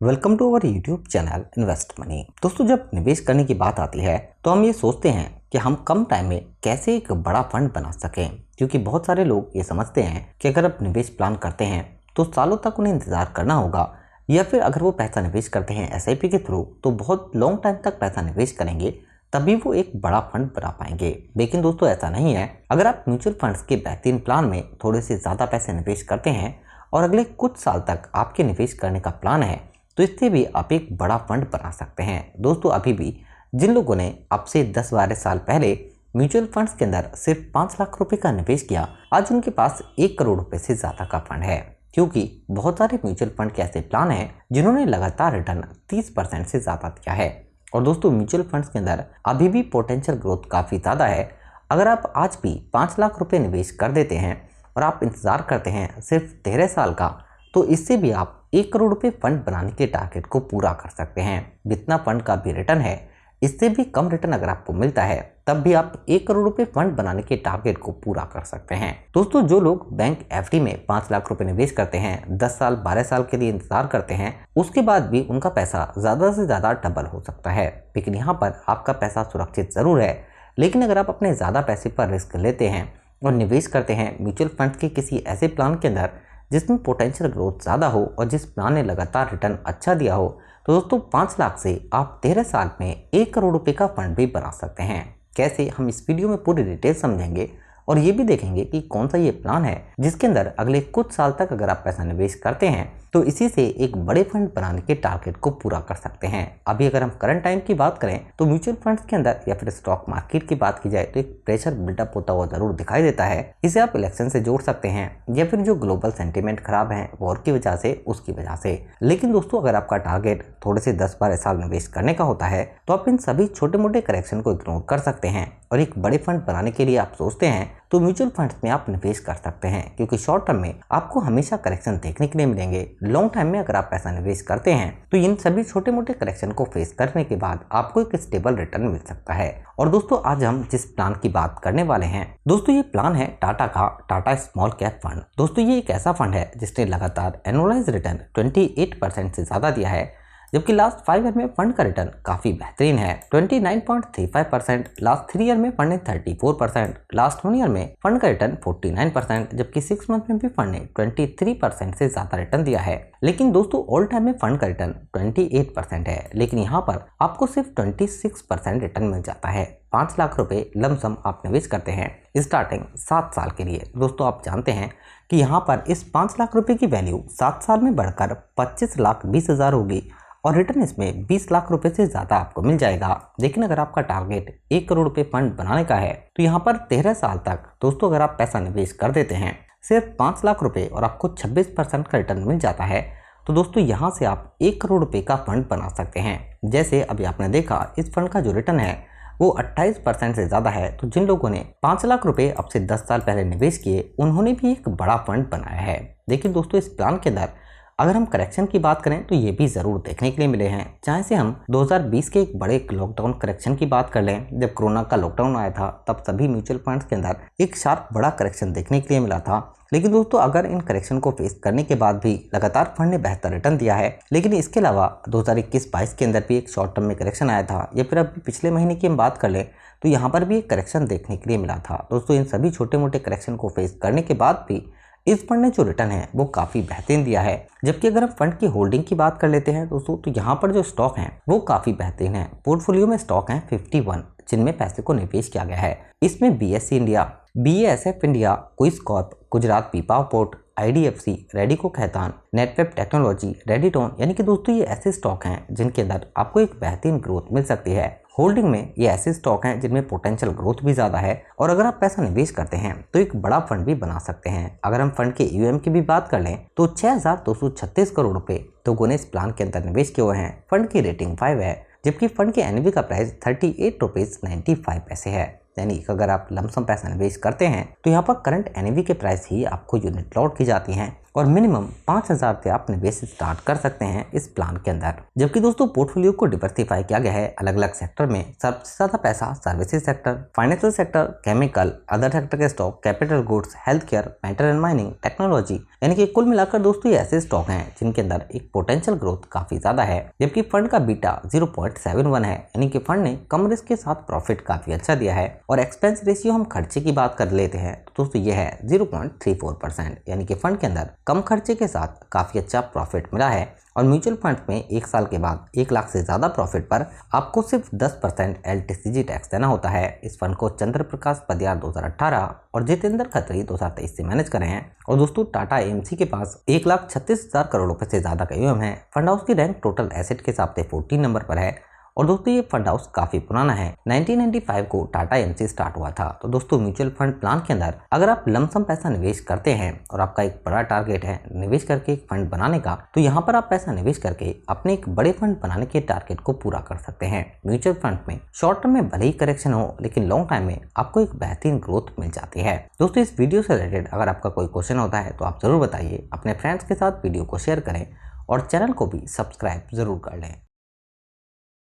Welcome to our YouTube channel invest money. दोस्तों, जब निवेश करने की बात आती है तो हम ये सोचते हैं कि हम कम टाइम में कैसे एक बड़ा फंड बना सकें, क्योंकि बहुत सारे लोग ये समझते हैं कि अगर आप निवेश प्लान करते हैं तो सालों तक उन्हें इंतजार करना होगा, या फिर अगर वो पैसा निवेश करते हैं SIP के थ्रू तो बहुत लॉन्ग टाइम तक पैसा निवेश करेंगे तभी वो एक बड़ा फंड बना पाएंगे। लेकिन दोस्तों, ऐसा नहीं है। अगर आप म्यूचुअल फंड्स के बेहतरीन प्लान में थोड़े से ज़्यादा पैसे निवेश करते हैं और अगले कुछ साल तक आपके निवेश करने का प्लान है तो इससे भी आप एक बड़ा फंड बना सकते हैं। दोस्तों, अभी भी जिन लोगों ने अब से 10-12 साल पहले म्यूचुअल फंड्स के अंदर सिर्फ 5 लाख रुपए का निवेश किया, आज उनके पास 1 करोड़ रुपए से ज़्यादा का फंड है, क्योंकि बहुत सारे म्यूचुअल फंड के ऐसे प्लान हैं जिन्होंने लगातार रिटर्न 30% से ज़्यादा दिया है। और दोस्तों, म्यूचुअल फंड्स के अंदर अभी भी पोटेंशियल ग्रोथ काफ़ी ज़्यादा है। अगर आप आज भी 5 लाख रुपये निवेश कर देते हैं और आप इंतज़ार करते हैं सिर्फ 13 साल का, तो इससे भी आप 1 करोड़ रुपये फंड बनाने के टारगेट को पूरा कर सकते हैं। जितना फंड का भी रिटर्न है, इससे भी कम रिटर्न अगर आपको मिलता है तब भी आप 1 करोड़ रुपये फंड बनाने के टारगेट को पूरा कर सकते हैं। दोस्तों, जो लोग बैंक FD में 5 लाख रुपए निवेश करते हैं, 10 साल 12 साल के लिए इंतजार करते हैं, उसके बाद भी उनका पैसा ज़्यादा से ज़्यादा डबल हो सकता है। लेकिन यहाँ पर आपका पैसा सुरक्षित ज़रूर है, लेकिन अगर आप अपने ज़्यादा पैसे पर रिस्क लेते हैं और निवेश करते हैं म्यूचुअल फंड के किसी ऐसे प्लान के अंदर जिसमें पोटेंशियल ग्रोथ ज़्यादा हो और जिस प्लान ने लगातार रिटर्न अच्छा दिया हो, तो दोस्तों 5 लाख से आप 13 साल में 1 करोड़ रुपए का फंड भी बना सकते हैं। कैसे, हम इस वीडियो में पूरी डिटेल समझेंगे और ये भी देखेंगे कि कौन सा ये प्लान है जिसके अंदर अगले कुछ साल तक अगर आप पैसा निवेश करते हैं तो इसी से एक बड़े फंड बनाने के टारगेट को पूरा कर सकते हैं। अभी अगर हम करंट टाइम की बात करें तो म्यूचुअल फंड्स के अंदर या फिर स्टॉक मार्केट की बात की जाए तो एक प्रेशर बिल्डअप होता हुआ जरूर दिखाई देता है। इसे आप इलेक्शन से जोड़ सकते हैं या फिर जो ग्लोबल सेंटीमेंट खराब है वॉर की वजह से, उसकी वजह से। लेकिन दोस्तों, अगर आपका टारगेट थोड़े से 10-12 साल निवेश करने का होता है तो आप इन सभी छोटे मोटे करेक्शन को इग्नोर कर सकते हैं और एक बड़े फंड बनाने के लिए आप सोचते हैं तो म्यूचुअल फंड्स में आप निवेश कर सकते हैं, क्योंकि शॉर्ट टर्म में आपको हमेशा करेक्शन देखने के लिए मिलेंगे। लॉन्ग टाइम में अगर आप पैसा निवेश करते हैं तो इन सभी छोटे मोटे करेक्शन को फेस करने के बाद आपको एक स्टेबल रिटर्न मिल सकता है। और दोस्तों, आज हम जिस प्लान की बात करने वाले हैं, दोस्तों ये प्लान है टाटा का टाटा स्मॉल कैप फंड। दोस्तों, ये एक ऐसा फंड है जिसने लगातार एनुअलाइज रिटर्न 28% से ज्यादा दिया है, जबकि लास्ट 5 ईयर में फंड का रिटर्न काफी बेहतरीन है, 29.35%। लास्ट 3 ईयर में फंड ने 34%, लास्ट 1 ईयर में फंड का रिटर्न 49%, जबकि 6 मंथ में भी फंड ने 23% से ज्यादा रिटर्न दिया है। लेकिन दोस्तों, ऑल टाइम में फंड का रिटर्न 28% है, लेकिन यहाँ पर आपको सिर्फ 26% रिटर्न मिल जाता है। 5 लाख रुपए लमसम आप निवेश करते हैं स्टार्टिंग 7 साल के लिए। दोस्तों, आप जानते हैं कि यहाँ पर इस 5 लाख रुपए की वैल्यू 7 साल में बढ़कर 25,20,000 होगी और रिटर्न इसमें 20 लाख रुपए से ज्यादा आपको मिल जाएगा। लेकिन अगर आपका टारगेट 1 करोड़ रुपए फंड बनाने का है तो यहाँ पर 13 साल तक दोस्तों अगर आप पैसा निवेश कर देते हैं सिर्फ 5 लाख रुपए और आपको 26% का रिटर्न मिल जाता है, तो दोस्तों यहाँ से आप 1 करोड़ रुपए का फंड बना सकते हैं। जैसे अभी आपने देखा, इस फंड का जो रिटर्न है वो 28% से ज़्यादा है। तो जिन लोगों ने 5 लाख रुपए अब से 10 साल पहले निवेश किए, उन्होंने भी एक बड़ा फंड बनाया है। लेकिन दोस्तों, इस प्लान के अंदर अगर हम करेक्शन की बात करें तो ये भी ज़रूर देखने के लिए मिले हैं। चाहे से हम 2020 के एक बड़े लॉकडाउन करेक्शन की बात कर लें, जब कोरोना का लॉकडाउन आया था तब सभी म्यूचुअल फंड्स के अंदर एक शार्प बड़ा करेक्शन देखने के लिए मिला था। लेकिन दोस्तों, अगर इन करेक्शन को फेस करने के बाद भी लगातार फंड ने बेहतर रिटर्न दिया है। लेकिन इसके अलावा 2021-22 के अंदर भी एक शॉर्ट टर्म में करेक्शन आया था, या फिर अभी पिछले महीने की हम बात कर लें तो यहाँ पर भी एक करेक्शन देखने के लिए मिला था। दोस्तों, इन सभी छोटे मोटे करेक्शन को फेस करने के बाद भी इस फंड ने जो रिटर्न है वो काफ़ी बेहतरीन दिया है। जबकि अगर हम फंड की होल्डिंग की बात कर लेते हैं दोस्तों, तो यहाँ पर जो स्टॉक हैं वो काफ़ी बेहतरीन है। पोर्टफोलियो में स्टॉक हैं 51 जिनमें पैसे को निवेश किया गया है। इसमें BSE India, BASF India, Quess Corp, Gujarat Pipavav port, IDFC, Radico Khaitan, Netweb technology, रेडिटोन, यानी कि दोस्तों ये ऐसे स्टॉक हैं जिनके अंदर आपको एक बेहतरीन ग्रोथ मिल सकती है। होल्डिंग में ये ऐसे स्टॉक हैं जिनमें पोटेंशियल ग्रोथ भी ज़्यादा है और अगर आप पैसा निवेश करते हैं तो एक बड़ा फंड भी बना सकते हैं। अगर हम फंड के AUM की भी बात कर लें तो 6,236 करोड़ रुपए लोगों ने इस प्लान के अंदर निवेश किए हुए हैं। फंड की रेटिंग 5 है, जबकि फंड के NAV का प्राइस 38.95 है। यानी अगर आप लमसम पैसा निवेश करते हैं तो यहाँ पर करंट NAV के प्राइस ही आपको यूनिट लॉट की जाती हैं। और मिनिमम 5,000 से आप निवेश स्टार्ट कर सकते हैं इस प्लान के अंदर। जबकि दोस्तों पोर्टफोलियो को डिवर्सिफाई किया गया है अलग अलग सेक्टर में। सबसे ज्यादा पैसा services sector, financial sector, chemical, other sector के stock, capital goods, health care, metal and mining, technology, यानी कि कुल मिलाकर दोस्तों ये ऐसे स्टॉक हैं जिनके अंदर एक पोटेंशियल ग्रोथ काफी ज्यादा है। जबकि फंड का बीटा 0.71 है, यानी कि फंड ने कम रिस्क के साथ प्रॉफिट काफी अच्छा दिया है। और एक्सपेंस रेशियो हम खर्चे की बात कर लेते हैं तो दोस्तों ये है 0.34%, यानी कि फंड के अंदर कम खर्चे के साथ काफी अच्छा प्रॉफिट मिला है। और म्यूचुअल फंड में 1 साल के बाद 1 लाख से ज्यादा प्रॉफिट पर आपको सिर्फ 10% LTCG टैक्स देना होता है। इस फंड को चंद्र प्रकाश पदियार 2018 और जितेंद्र खत्री 2023 से मैनेज कर रहे हैं। और दोस्तों टाटा AMC के पास 1,36,000 करोड़ रुपए से ज्यादा का AUM है। फंड हाउस की रैंक टोटल एसेट के हिसाब से 14 नंबर पर है। और दोस्तों ये फंड हाउस काफी पुराना है, 1995 को टाटा AMC स्टार्ट हुआ था। तो दोस्तों म्यूचुअल फंड प्लान के अंदर अगर आप लमसम पैसा निवेश करते हैं और आपका एक बड़ा टारगेट है निवेश करके एक फंड बनाने का, तो यहाँ पर आप पैसा निवेश करके अपने एक बड़े फंड बनाने के टारगेट को पूरा कर सकते हैं। म्यूचुअल फंड में शॉर्ट टर्म में भले ही करेक्शन हो, लेकिन लॉन्ग टाइम में आपको एक बेहतरीन ग्रोथ मिल जाती है। दोस्तों इस वीडियो से रिलेटेड अगर आपका कोई क्वेश्चन होता है तो आप जरूर बताइए, अपने फ्रेंड्स के साथ वीडियो को शेयर करें और चैनल को भी सब्सक्राइब जरूर कर लें।